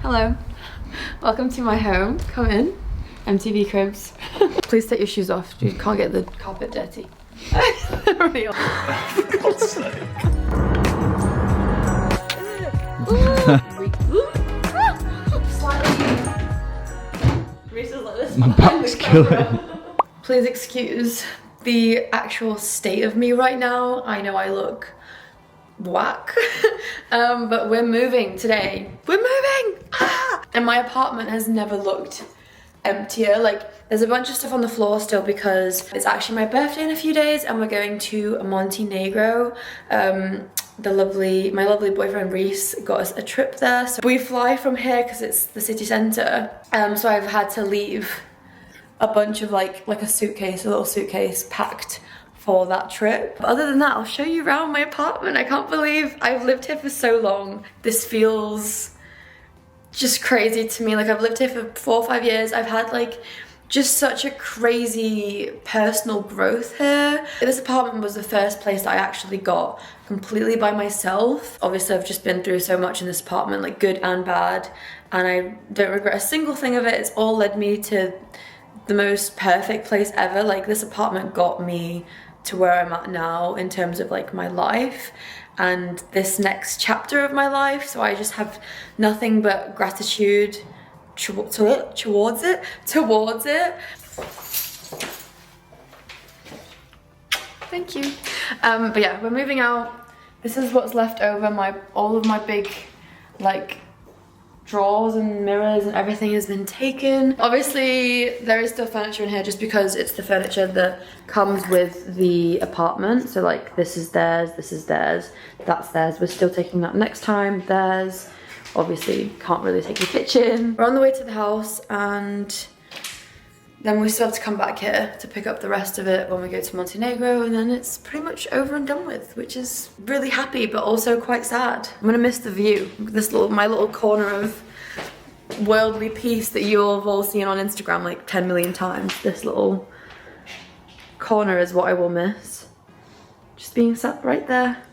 Hello, welcome to my home. Come in. MTV Cribs. Please take your shoes off. You can't get the carpet dirty. Real. For God's sake. Reese's like this. My back's killing. Please excuse the actual state of me right now. I know I look whack, but we're moving today. We're moving! Ah! And my apartment has never looked emptier. Like, there's a bunch of stuff on the floor still because it's actually my birthday in a few days and we're going to Montenegro. My lovely boyfriend Reese got us a trip there. So we fly from here because it's the city centre. So I've had to leave a bunch of like a little suitcase packed for that trip. But other than that, I'll show you around my apartment. I can't believe I've lived here for so long. This feels just crazy to me. Like, I've lived here for 4 or 5 years. I've had like just such a crazy personal growth here. This apartment was the first place that I actually got completely by myself. Obviously, I've just been through so much in this apartment, like good and bad, and I don't regret a single thing of it. It's all led me to the most perfect place ever. Like, this apartment got me to where I'm at now in terms of like my life and this next chapter of my life. So I just have nothing but gratitude towards it. Thank you. But yeah, we're moving out. This is what's left over. All of my big like drawers and mirrors and everything has been taken. Obviously there is still furniture in here just because it's the furniture that comes with the apartment. So like, this is theirs, that's theirs. We're still taking that next time. Theirs. Obviously can't really take the kitchen. We're on the way to the house and then we still have to come back here to pick up the rest of it when we go to Montenegro, and then it's pretty much over and done with, which is really happy but also quite sad. I'm gonna miss the view. My little corner of worldly peace that you all have all seen on Instagram like 10 million times. This little corner is what I will miss. Just being sat right there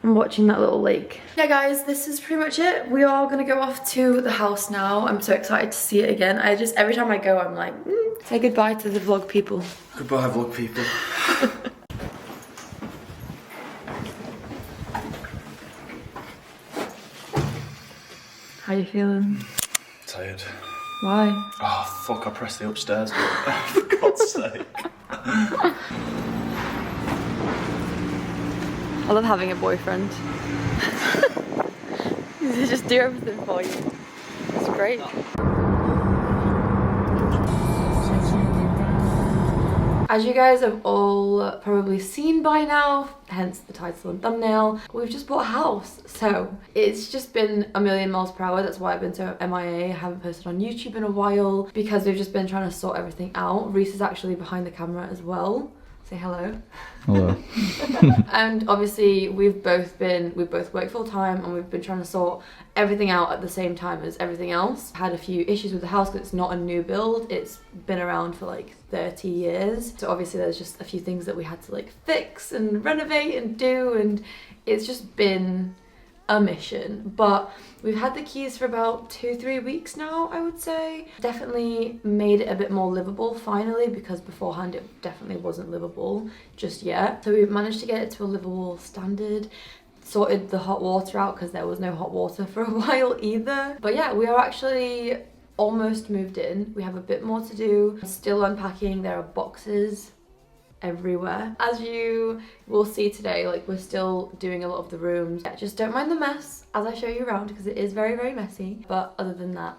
and watching that little lake. Yeah guys, this is pretty much it. We are gonna go off to the house now. I'm so excited to see it again. Every time I go, I'm like, say goodbye to the vlog people. Goodbye, vlog people. How you feeling? Tired. Why? Oh fuck, I pressed the upstairs button. For God's sake. I love having a boyfriend. They just do everything for you. It's great. As you guys have all probably seen by now, hence the title and thumbnail, we've just bought a house. So it's just been a million miles per hour. That's why I've been so MIA. I haven't posted on YouTube in a while because we've just been trying to sort everything out. Reese is actually behind the camera as well. Say hello. Hello. And obviously we've both worked full time and we've been trying to sort everything out at the same time as everything else. Had a few issues with the house because it's not a new build. It's been around for like 30 years. So obviously there's just a few things that we had to like fix and renovate and do, and it's just been a mission. But we've had the keys for about 2-3 weeks now, I would say. Definitely made it a bit more livable finally, because beforehand it definitely wasn't livable just yet. So we've managed to get it to a livable standard. Sorted the hot water out because there was no hot water for a while either. But yeah, we are actually almost moved in. We have a bit more to do. Still unpacking. There are boxes everywhere. As you will see today, like, we're still doing a lot of the rooms. Yeah, just don't mind the mess as I show you around because it is very, very messy. But other than that,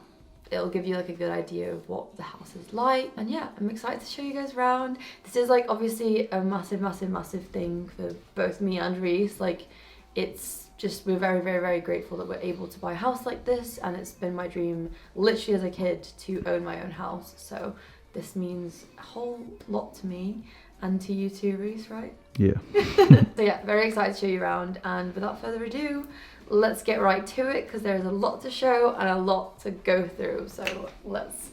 it'll give you like a good idea of what the house is like. And yeah, I'm excited to show you guys around. This is like obviously a massive, massive, massive thing for both me and Reese. Like, it's just, we're very, very, very grateful that we're able to buy a house like this, and it's been my dream literally as a kid to own my own house. So this means a whole lot to me. And to you too, Reese, right? Yeah. So yeah, very excited to show you around, and without further ado, let's get right to it because there's a lot to show and a lot to go through. So let's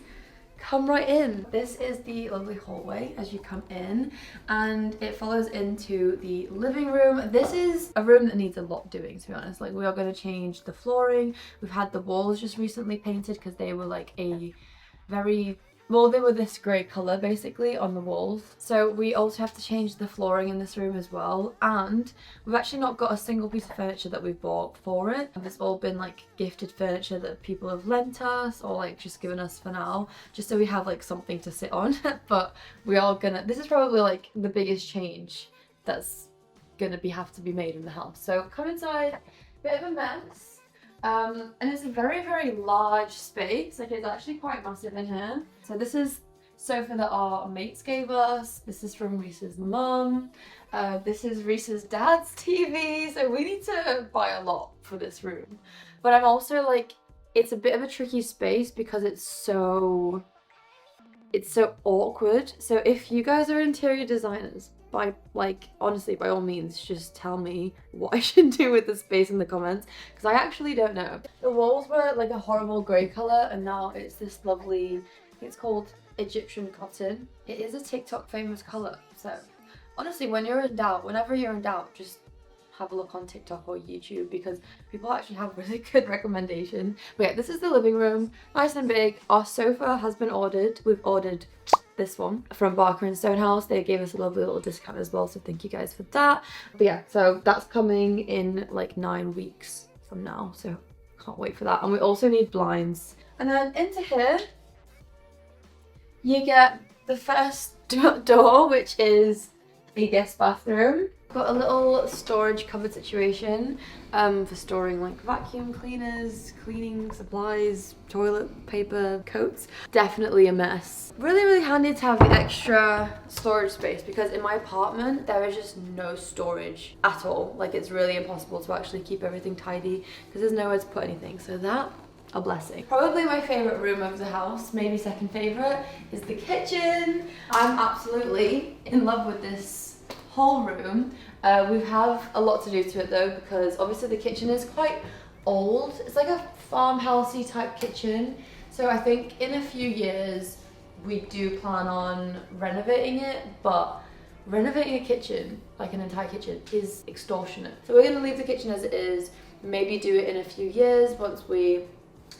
come right in. This is the lovely hallway as you come in, and it follows into the living room. This is a room that needs a lot doing, to be honest. Like, we are going to change the flooring. We've had the walls just recently painted because they were like a very, well, they were this grey colour basically on the walls. So we also have to change the flooring in this room as well, and we've actually not got a single piece of furniture that we've bought for it. It's all been like gifted furniture that people have lent us or like just given us for now, just so we have like something to sit on. But we are gonna, this is probably like the biggest change that's gonna have to be made in the house. So come inside, bit of a mess. And it's a very, very large space. Like, it's actually quite massive in here. So this is sofa that our mates gave us. This is from Reese's mum. This is Reese's dad's TV. So we need to buy a lot for this room. But I'm also like, it's a bit of a tricky space because it's so awkward. So if you guys are interior designers, honestly, by all means, just tell me what I should do with the space in the comments, because I actually don't know. The walls were like a horrible grey colour, and now it's this lovely, it's called Egyptian cotton. It is a TikTok famous colour. So honestly, whenever you're in doubt, just have a look on TikTok or YouTube, because people actually have really good recommendations. But yeah, this is the living room, nice and big. Our sofa has been ordered. We've ordered this one from Barker and Stonehouse. They gave us a lovely little discount as well, so thank you guys for that. But yeah, so that's coming in like 9 weeks from now, so can't wait for that. And we also need blinds. And then into here you get the first door, which is a guest bathroom. Got a little storage cupboard situation for storing like vacuum cleaners, cleaning supplies, toilet paper, coats. Definitely a mess. Really, really handy to have the extra storage space, because in my apartment there is just no storage at all. Like, it's really impossible to actually keep everything tidy because there's nowhere to put anything. So that, a blessing. Probably my favorite room of the house, maybe second favorite, is the kitchen. I'm absolutely in love with this whole room. We have a lot to do to it though, because obviously the kitchen is quite old. It's like a farmhousey type kitchen. So I think in a few years we do plan on renovating it, but renovating a kitchen, like an entire kitchen, is extortionate. So we're gonna leave the kitchen as it is, maybe do it in a few years once we,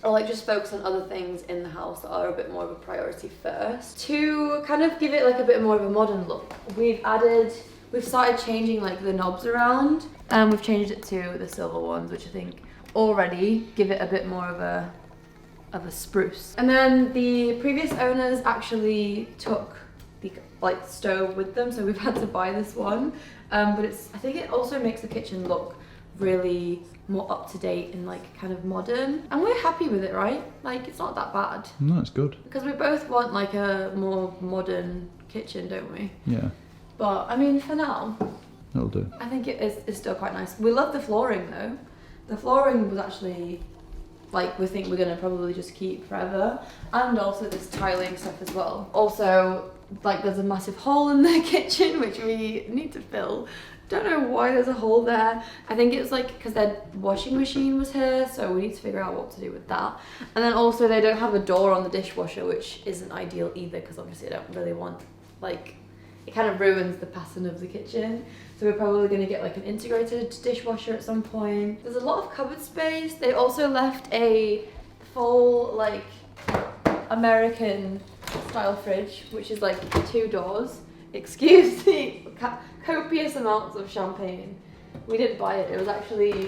or like just focus on other things in the house that are a bit more of a priority first, to kind of give it like a bit more of a modern look. We've started changing like the knobs around, and we've changed it to the silver ones, which I think already give it a bit more of a spruce. And then the previous owners actually took the like stove with them, so we've had to buy this one. But I think it also makes the kitchen look really more up to date and like kind of modern, and we're happy with it, right? Like, it's not that bad. No, it's good. Because we both want like a more modern kitchen, don't we? Yeah. But I mean, for now, It'll do. I think it's still quite nice. We love the flooring though. The flooring was actually like, we think we're gonna probably just keep forever, and also this tiling stuff as well. Also, like, there's a massive hole in the kitchen which we need to fill. Don't know why there's a hole there. I think it's like because their washing machine was here, so we need to figure out what to do with that. And then also they don't have a door on the dishwasher, which isn't ideal either, because obviously I don't really want, like, it kind of ruins the pattern of the kitchen. So we're probably going to get like an integrated dishwasher at some point. There's a lot of cupboard space. They also left a full like American style fridge, which is like 2 doors. Excuse the copious amounts of champagne. We didn't buy it. It was actually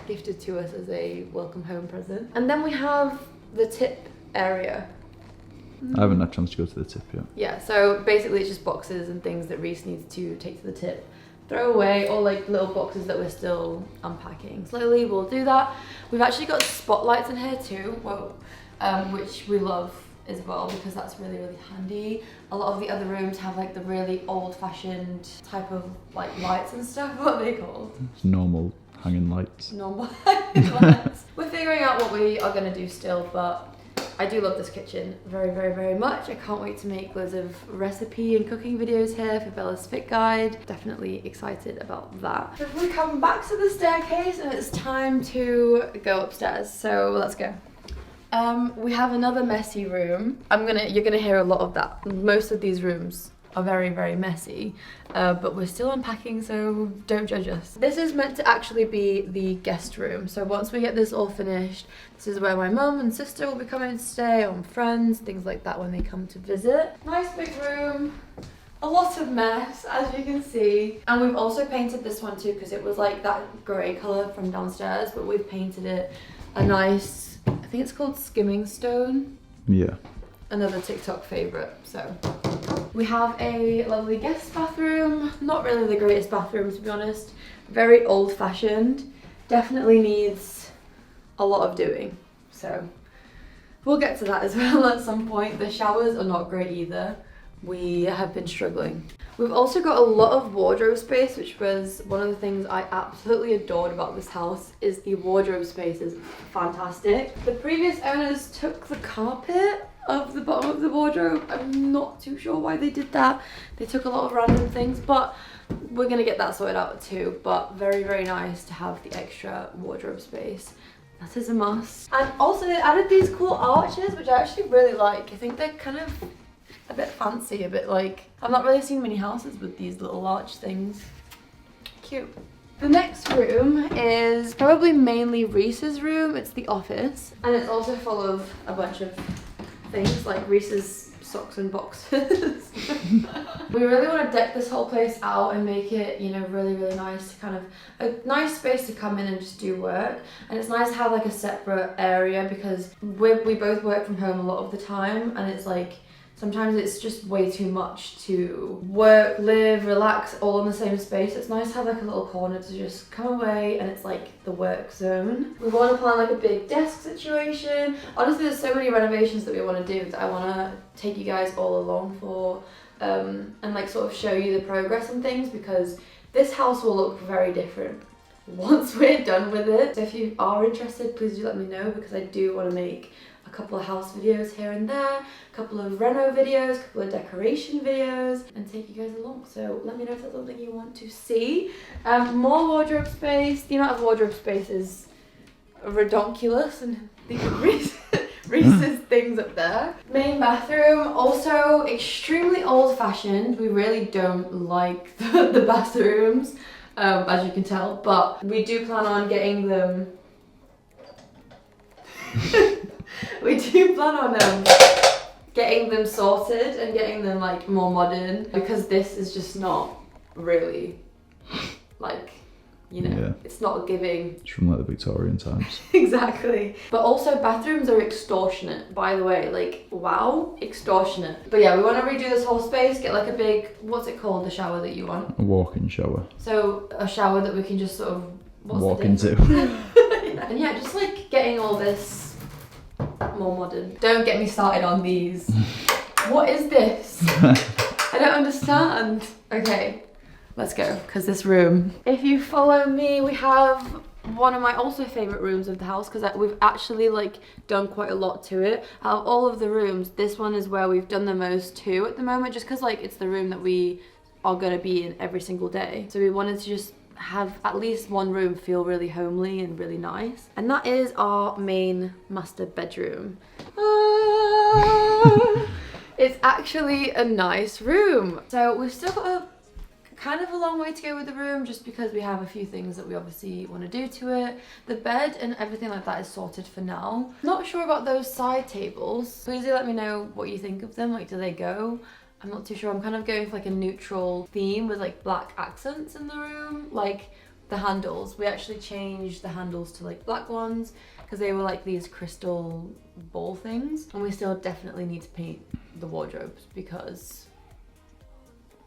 gifted to us as a welcome home present. And then we have the tip area. I haven't had a chance to go to the tip yet. Yeah, so basically it's just boxes and things that Reese needs to take to the tip, throw away, or like little boxes that we're still unpacking. Slowly we'll do that. We've actually got spotlights in here too, which we love as well, because that's really, really handy. A lot of the other rooms have like the really old-fashioned type of like lights and stuff. What are they called? It's normal hanging lights. Normal hanging lights. We're figuring out what we are going to do still, but I do love this kitchen very, very, very much. I can't wait to make loads of recipe and cooking videos here for Bella's Fit Guide. Definitely excited about that. So we come back to the staircase and it's time to go upstairs. So let's go. We have another messy room. You're gonna hear a lot of that. Most of these rooms are very, very messy, but we're still unpacking, so don't judge us. This is meant to actually be the guest room. So once we get this all finished, this is where my mum and sister will be coming to stay, or friends, things like that when they come to visit. Nice big room. A lot of mess, as you can see. And we've also painted this one too, because it was like that grey colour from downstairs, but we've painted it a nice, I think it's called skimming stone. Yeah. Another TikTok favourite, so. We have a lovely guest bathroom. Not really the greatest bathroom, to be honest. Very old fashioned. Definitely needs a lot of doing, so. We'll get to that as well at some point. The showers are not great either. We have been struggling. We've also got a lot of wardrobe space, which was one of the things I absolutely adored about this house, is the wardrobe space is fantastic. The previous owners took the carpet of the bottom of the wardrobe. I'm not too sure why they did that. They took a lot of random things, but we're gonna get that sorted out too. But very, very nice to have the extra wardrobe space. That is a must. And also they added these cool arches, which I actually really like. I think they're kind of a bit fancy, a bit like, I've not really seen many houses with these little arch things. Cute. The next room is probably mainly Reese's room. It's the office, and it's also full of a bunch of things like Reese's socks and boxes. We really want to deck this whole place out and make it, you know, really, really nice, to kind of a nice space to come in and just do work. And it's nice to have like a separate area, because we both work from home a lot of the time, and it's like sometimes it's just way too much to work, live, relax all in the same space. It's nice to have like a little corner to just come away, and it's like the work zone. We want to plan like a big desk situation. Honestly, there's so many renovations that we want to do that I want to take you guys all along for, and like sort of show you the progress and things, because this house will look very different once we're done with it. So if you are interested, please do let me know, because I do want to make a couple of house videos here and there, a couple of reno videos, a couple of decoration videos, and take you guys along. So let me know if that's something you want to see. More wardrobe space. The amount of wardrobe space is redonkulous, and these are Reese's things up there. Main bathroom, also extremely old-fashioned. We really don't like the bathrooms, as you can tell, but we do plan on getting them. We do plan on getting them sorted and getting them like more modern, because this is just not really like, you know, yeah. It's not giving. It's from like the Victorian times. Exactly. But also bathrooms are extortionate, by the way, like wow, extortionate. But yeah, we want to redo this whole space, get like a big, what's it called, the shower that you want? A walk-in shower. So a shower that we can just sort of walk into. And yeah, just like getting all this more modern. Don't get me started on these. What is this? I don't understand. Okay, let's go, because this room. If you follow me, we have one of my also favorite rooms of the house, because we've actually like done quite a lot to it. Out of all of the rooms, this one is where we've done the most to at the moment, just because like it's the room that we are going to be in every single day. So we wanted to just have at least one room feel really homely and really nice. And that is our main master bedroom. It's actually a nice room. So we've still got a kind of a long way to go with the room, just because we have a few things that we obviously want to do to it. The bed and everything like that is sorted for now. Not sure about those side tables. Please do let me know what you think of them. Like, do they go? I'm not too sure. I'm kind of going for like a neutral theme with like black accents in the room. Like the handles, we actually changed the handles to like black ones, because they were like these crystal ball things. And we still definitely need to paint the wardrobes, because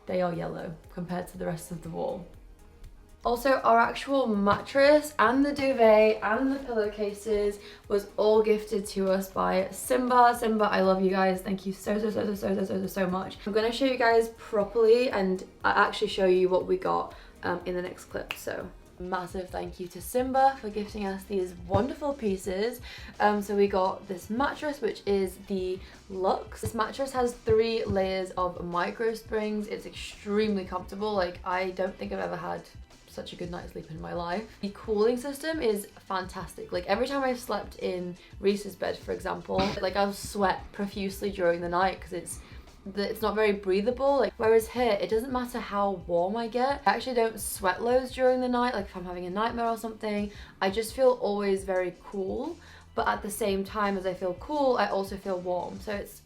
they are yellow compared to the rest of the wall. Also, our actual mattress and the duvet and the pillowcases was all gifted to us by Simba. Simba, I love you guys. Thank you so much. I'm gonna show you guys properly, and I actually show you what we got in the next clip. So massive thank you to Simba for gifting us these wonderful pieces. So we got this mattress, which is the Luxe. This mattress has 3 layers of micro springs. It's extremely comfortable. Like, I don't think I've ever had such a good night's sleep in my life. The cooling system is fantastic. Like every time I've slept in Reese's bed, for example, like I'll sweat profusely during the night because it's not very breathable. Like whereas here, it doesn't matter how warm I get. I actually don't sweat loads during the night. Like if I'm having a nightmare or something, I just feel always very cool. But at the same time as I feel cool, I also feel warm. So it's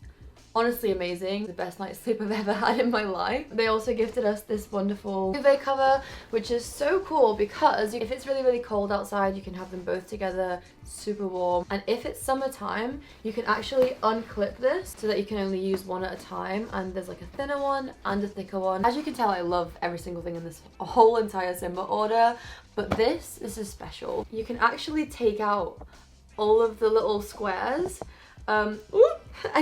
honestly amazing. The best night's sleep I've ever had in my life. They also gifted us this wonderful duvet cover, which is so cool because if it's really, really cold outside, you can have them both together, super warm. And if it's summertime, you can actually unclip this so that you can only use one at a time. And there's like a thinner one and a thicker one. As you can tell, I love every single thing in this whole entire Simba order, but this is special. You can actually take out all of the little squares and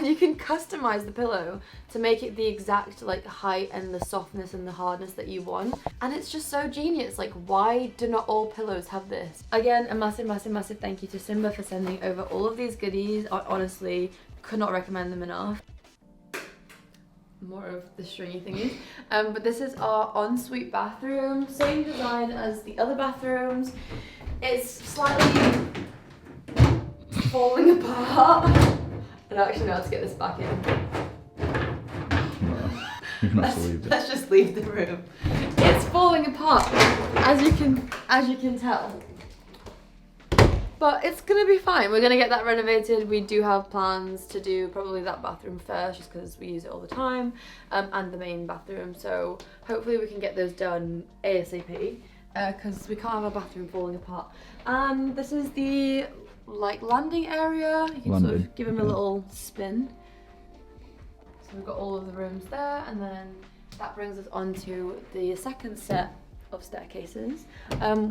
you can customize the pillow to make it the exact like height and the softness and the hardness that you want. And it's just so genius. Like why do not all pillows have this? Again, a massive, massive, massive thank you to Simba for sending over all of these goodies. I honestly could not recommend them enough. More of the stringy thingies. But this is our ensuite bathroom. Same design as the other bathrooms. It's slightly falling apart. I don't actually know how to get this back in. Let's just leave the room. It's falling apart, as you can tell. But it's gonna be fine. We're gonna get that renovated. We do have plans to do probably that bathroom first, just because we use it all the time, and the main bathroom. So hopefully we can get those done ASAP, because we can't have a bathroom falling apart. And this is the like landing area. You can sort of give him a little spin. So we've got all of the rooms there, and then that brings us on to the second set of staircases,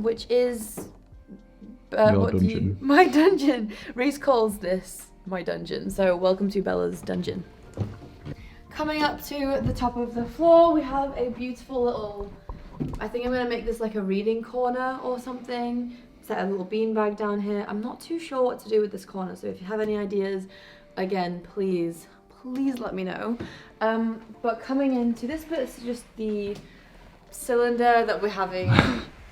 which is my dungeon. Reese calls this my dungeon, so welcome to Bella's dungeon. Coming up to the top of the floor, we have a beautiful little, I think I'm gonna make this like a reading corner or something. Set a little beanbag down here. I'm not too sure what to do with this corner, so if you have any ideas, again, please let me know. But coming into this bit, it's just the cylinder that we're having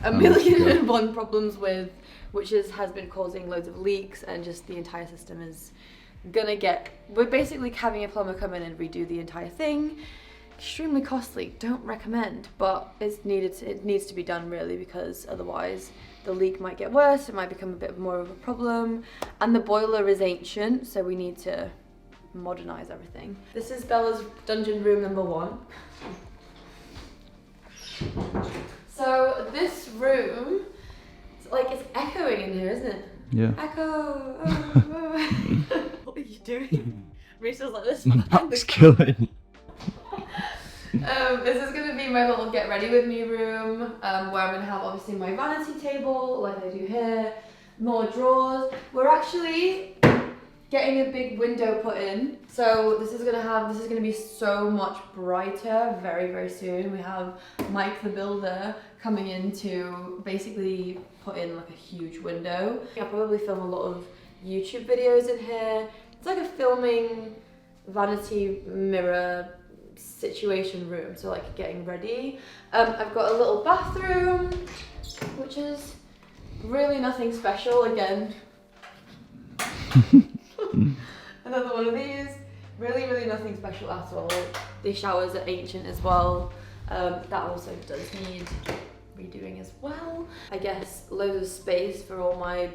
a million and one problems with, which has been causing loads of leaks, and just the entire system is gonna we're basically having a plumber come in and redo the entire thing. Extremely costly, don't recommend, but it needs to be done really, because otherwise the leak might get worse, it might become a bit more of a problem, and the boiler is ancient, so we need to modernize everything. This is Bella's dungeon room number 1. So this room, it's echoing in here, isn't it? Yeah. Echo. What are you doing? Reese was like this. My back's killing. This is going to be my little get ready with me room, where I'm going to have obviously my vanity table, like I do here, more drawers. We're actually getting a big window put in, so this is going to be so much brighter very, very soon. We have Mike the builder coming in to basically put in like a huge window. I'll probably film a lot of YouTube videos in here. It's like a filming vanity mirror situation room, so like getting ready. I've got a little bathroom, which is really nothing special. Again, another one of these, really nothing special at all. The showers are ancient as well. That also does need redoing as well. I guess loads of space for all my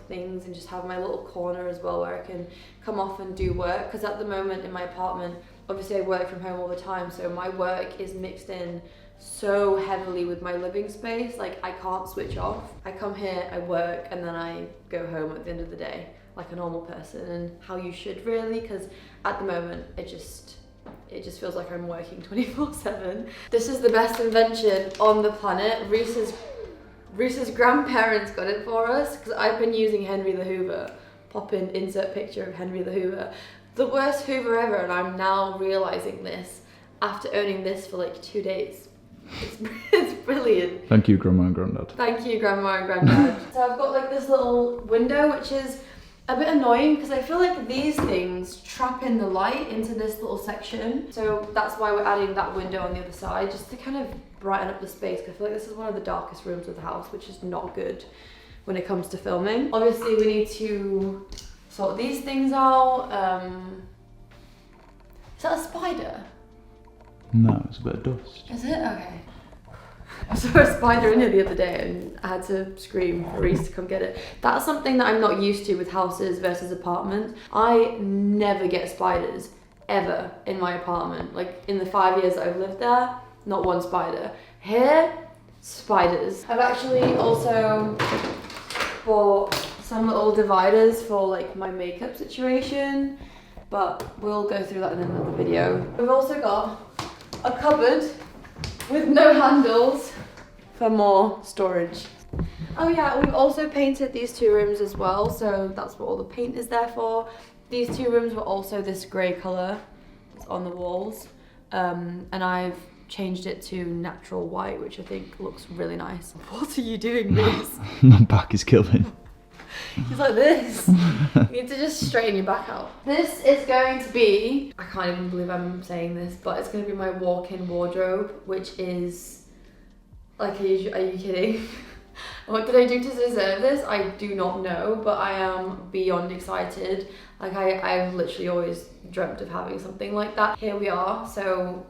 things, and just have my little corner as well where I can come off and do work, because at the moment in my apartment, obviously I work from home all the time, so my work is mixed in so heavily with my living space. Like I can't switch off. I come here, I work, and then I go home at the end of the day like a normal person, and how you should really, because at the moment it just feels like I'm working 24/7. This is the best invention on the planet. Reese's grandparents got it for us, because I've been using Henry the Hoover. Pop in insert picture of Henry the Hoover. The worst Hoover ever, and I'm now realizing this after owning this for like 2 days. It's brilliant. Thank you, Grandma and Grandad. Thank you, Grandma and Granddad. So I've got like this little window, which is a bit annoying because I feel like these things trap in the light into this little section. So that's why we're adding that window on the other side, just to kind of brighten up the space. Cause I feel like this is one of the darkest rooms of the house, which is not good when it comes to filming. Obviously we need to sort these things out. Is that a spider? No, it's a bit of dust. Is it? Okay. I saw a spider in here the other day and I had to scream for Reese to come get it. That's something that I'm not used to with houses versus apartments. I never get spiders, ever, in my apartment. Like, in the 5 years that I've lived there, not one spider. Here, spiders. I've actually also bought some little dividers for like my makeup situation, but we'll go through that in another video. We've also got a cupboard with no handles for more storage. Oh yeah, we've also painted these two rooms as well, so that's what all the paint is there for. These two rooms were also this grey colour on the walls, and I've changed it to natural white, which I think looks really nice. What are you doing, Reese? My back is killing. He's like this. You need to just straighten your back out. This is going to be, I can't even believe I'm saying this, but it's going to be my walk-in wardrobe, which is, like, are you kidding? What did I do to deserve this? I do not know, but I am beyond excited. Like, I've literally always dreamt of having something like that. Here we are, so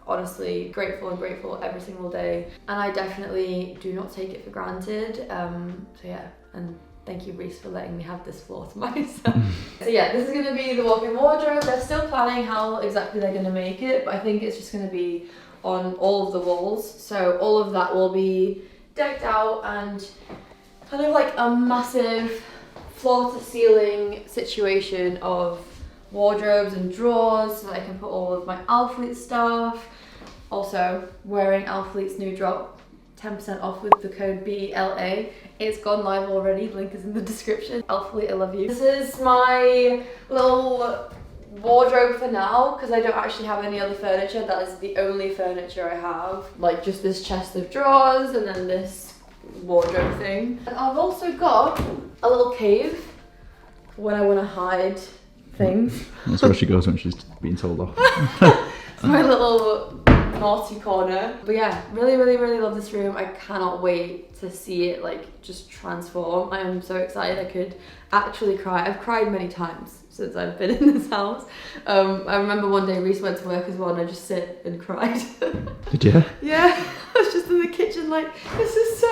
honestly grateful every single day. And I definitely do not take it for granted. So yeah, and thank you, Reese, for letting me have this floor to myself. So yeah, this is going to be the walk-in wardrobe. They're still planning how exactly they're going to make it, but I think it's just going to be on all of the walls. So all of that will be decked out and kind of like a massive floor-to-ceiling situation of wardrobes and drawers so that I can put all of my Alfleet stuff. Also, wearing Alfleet's new drop, 10% off with the code BLA. It's gone live already, link is in the description. Alfleet, I love you. This is my little wardrobe for now, because I don't actually have any other furniture. That is the only furniture I have. Like just this chest of drawers and then this wardrobe thing. And I've also got a little cave when I want to hide things. That's where she goes when she's being told off. It's my little naughty corner. But yeah, really love this room. I cannot wait to see it like just transform. I am so excited. I could actually cry. I've cried many times since I've been in this house. I remember one day Reese went to work as well and I just sit and cried. Did you? Yeah, I was just in the kitchen like, this is so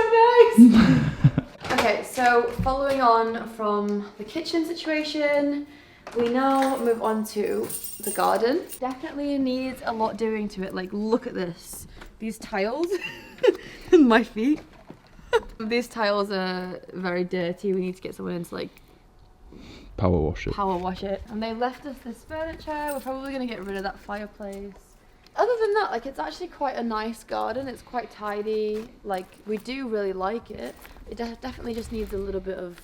nice. Okay, so following on from the kitchen situation, we now move on to the garden. Definitely needs a lot doing to it. Like, look at this. These tiles and my feet. These tiles are very dirty. We need to get someone in to like Power wash it. And they left us this furniture. We're probably gonna get rid of that fireplace. Other than that, like, it's actually quite a nice garden. It's quite tidy. Like, we do really like it. It definitely just needs a little bit of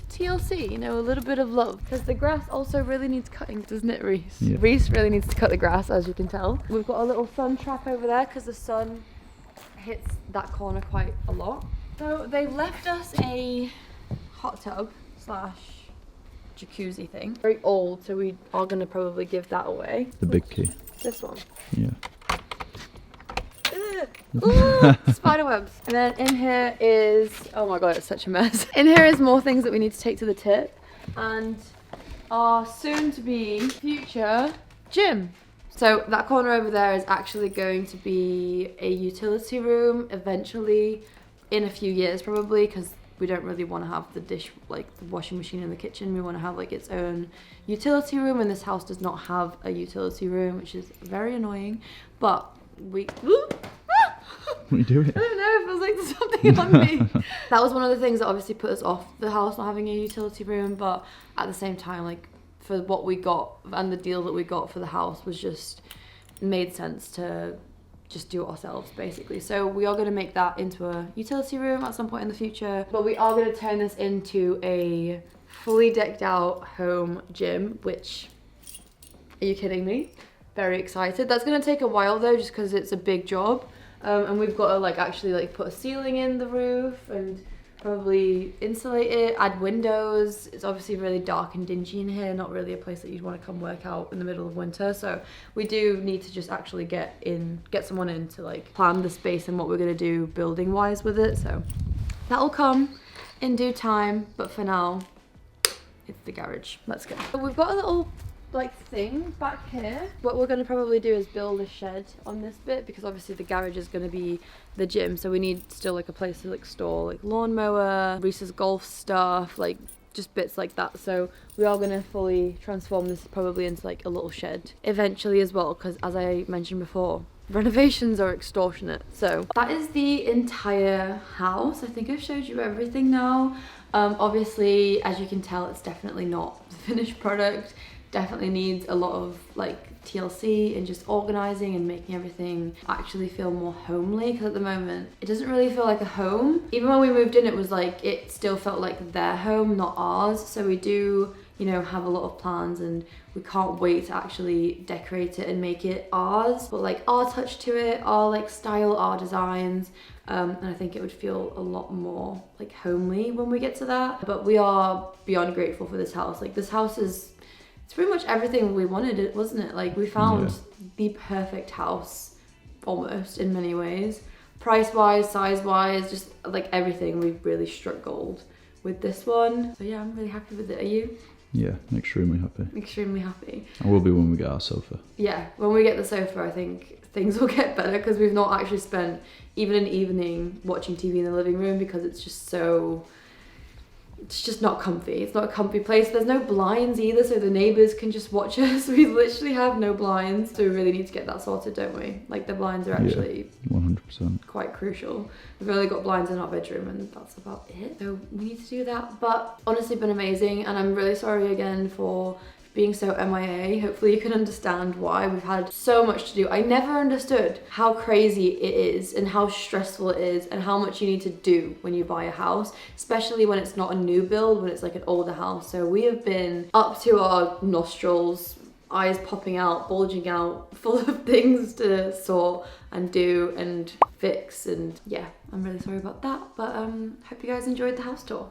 TLC, you know, a little bit of love. Because the grass also really needs cutting, doesn't it, Reese? Yeah. Reese really needs to cut the grass, as you can tell. We've got a little sun trap over there because the sun hits that corner quite a lot. So they left us a hot tub slash jacuzzi thing. Very old, so we are going to probably give that away. The big key. This one. Yeah. Ooh, spider webs. And then in here is, oh my god, it's such a mess. In here is more things that we need to take to the tip and our soon to be future gym. So that corner over there is actually going to be a utility room eventually, in a few years probably, because we don't really want to have the washing machine in the kitchen. We want to have like its own utility room, and this house does not have a utility room, which is very annoying. But we... What are you doing? I don't know, it feels like there's something on me. That was one of the things that obviously put us off the house not having a utility room, but at the same time, like, for what we got and the deal that we got for the house was just made sense to just do it ourselves, basically. So we are going to make that into a utility room at some point in the future, but we are going to turn this into a fully decked out home gym, which, are you kidding me? Very excited. That's going to take a while though, just because it's a big job. And we've got to like actually like put a ceiling in the roof and Probably insulate it, add windows. It's obviously really dark and dingy in here, not really a place that you'd want to come work out in the middle of winter. So we do need to just actually get someone in to like plan the space and what we're gonna do building wise with it. So that'll come in due time, but for now, it's the garage. Let's go. We've got a little like thing back here. What we're gonna probably do is build a shed on this bit because obviously the garage is gonna be the gym, so we need still like a place to like store like lawnmower, Reese's golf stuff, like just bits like that. So we are gonna fully transform this probably into like a little shed eventually as well, because as I mentioned before, renovations are extortionate. So that is the entire house. I think I've showed you everything now. Obviously, as you can tell, it's definitely not the finished product. Definitely needs a lot of like TLC and just organizing and making everything actually feel more homely, because at the moment it doesn't really feel like a home. Even when we moved in, it was like it still felt like their home, not ours. So we do, you know, have a lot of plans and we can't wait to actually decorate it and make it ours, but like our touch to it, our like style, our designs. And I think it would feel a lot more like homely when we get to that. But we are beyond grateful for this house. Like this house is, it's pretty much everything we wanted, it wasn't it? Like we found the perfect house almost in many ways. Price wise, size wise, just like everything, we really struck gold with this one. So yeah, I'm really happy with it. Are you? Yeah, extremely happy. Extremely happy. I will be when we get our sofa. Yeah, when we get the sofa, I think things will get better, because we've not actually spent even an evening watching TV in the living room because it's just so, it's just not comfy. It's not a comfy place. There's no blinds either, so the neighbours can just watch us. We literally have no blinds, so we really need to get that sorted, don't we? Like the blinds are actually 100% quite crucial. We've only got blinds in our bedroom and that's about it. So we need to do that. But honestly, been amazing, and I'm really sorry again for being so MIA. Hopefully you can understand why. We've had so much to do. I never understood how crazy it is and how stressful it is and how much you need to do when you buy a house, especially when it's not a new build, when it's like an older house. So we have been up to our nostrils, eyes popping out, bulging out, full of things to sort and do and fix. And yeah, I'm really sorry about that, but hope you guys enjoyed the house tour.